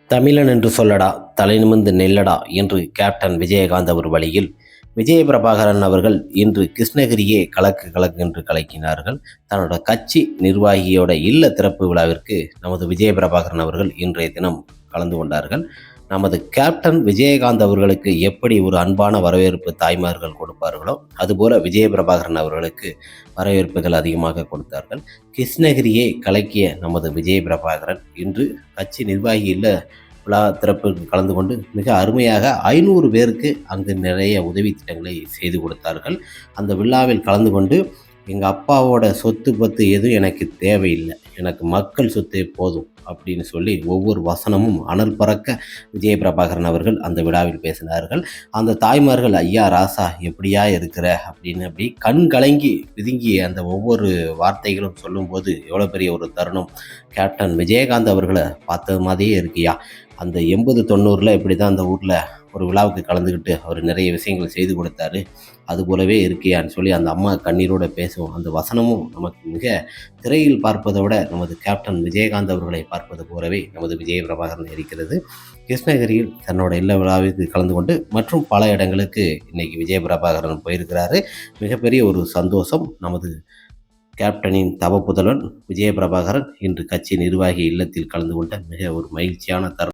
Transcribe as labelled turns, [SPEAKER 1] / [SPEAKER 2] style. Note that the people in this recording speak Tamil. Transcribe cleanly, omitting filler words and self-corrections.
[SPEAKER 1] தமிழன் என்று சொல்லடா, தலைநிமிர்ந்து நில்லடா என்று கேப்டன் விஜயகாந்த் அவர் வழியில் விஜய பிரபாகரன் அவர்கள் இன்று கிருஷ்ணகிரியே கலக்கு கலக்கு என்று கலக்கினார்கள். தன்னோட கட்சி நிர்வாகியோட இல்ல திறப்பு விழாவிற்கு நமது விஜய பிரபாகரன் அவர்கள் இன்றைய தினம் கலந்து கொண்டார்கள். நமது கேப்டன் விஜயகாந்த் அவர்களுக்கு எப்படி ஒரு அன்பான வரவேற்பு தாய்மார்கள் கொடுப்பார்களோ அதுபோல விஜய பிரபாகரன் அவர்களுக்கு வரவேற்புகள் அதிகமாக கொடுத்தார்கள். கிருஷ்ணகிரியை கலக்கிய நமது விஜய பிரபாகரன் இன்று கட்சி நிர்வாகி இல்ல விழா திறப்பிற்கு கலந்து கொண்டு மிக அருமையாக 500 பேருக்கு அங்கு நிறைய உதவி திட்டங்களை செய்து கொடுத்தார்கள். அந்த விழாவில் கலந்து கொண்டு எங்கள் அப்பாவோட சொத்து பத்து எதுவும் எனக்கு தேவையில்லை, எனக்கு மக்கள் சொத்தே போதும் அப்படின்னு சொல்லி ஒவ்வொரு வசனமும் அனல் பறக்க விஜய பிரபாகரன் அவர்கள் அந்த விழாவில் பேசினார்கள். அந்த தாய்மார்கள் ஐயா ராசா எப்படியா இருக்கிற அப்படின்னு அப்படி கண் கலங்கி பிதுங்கி அந்த ஒவ்வொரு வார்த்தைகளும் சொல்லும்போது எவ்வளோ பெரிய ஒரு தருணம். கேப்டன் விஜயகாந்த் அவர்களை பார்த்தது மாதிரியே இருக்கியா, அந்த 80-90 இப்படி தான் அந்த ஊரில் ஒரு விழாவுக்கு கலந்துக்கிட்டு அவர் நிறைய விஷயங்கள் செய்து கொடுத்தாரு, அது போலவே இருக்கியான்னு சொல்லி அந்த அம்மா கண்ணீரோடு பேசுவோம். அந்த வசனமும் நமக்கு மிக திரையில் பார்ப்பதை விட நமது கேப்டன் விஜயகாந்த் அவர்களை பார்ப்பது போலவே நமது விஜய பிரபாகரன் இருக்கிறது. கிருஷ்ணகிரியில் தன்னோட இல்ல விழாவிற்கு கலந்து கொண்டு மற்றும் பல இடங்களுக்கு இன்னைக்கு விஜய பிரபாகரன் போயிருக்கிறாரு. மிகப்பெரிய ஒரு சந்தோஷம். நமது கேப்டனின் தவ புதல்வன் விஜய பிரபாகரன் இன்று கட்சி நிர்வாகி இல்லத்தில் கலந்து கொண்ட மிக ஒரு மகிழ்ச்சியான தருணம்.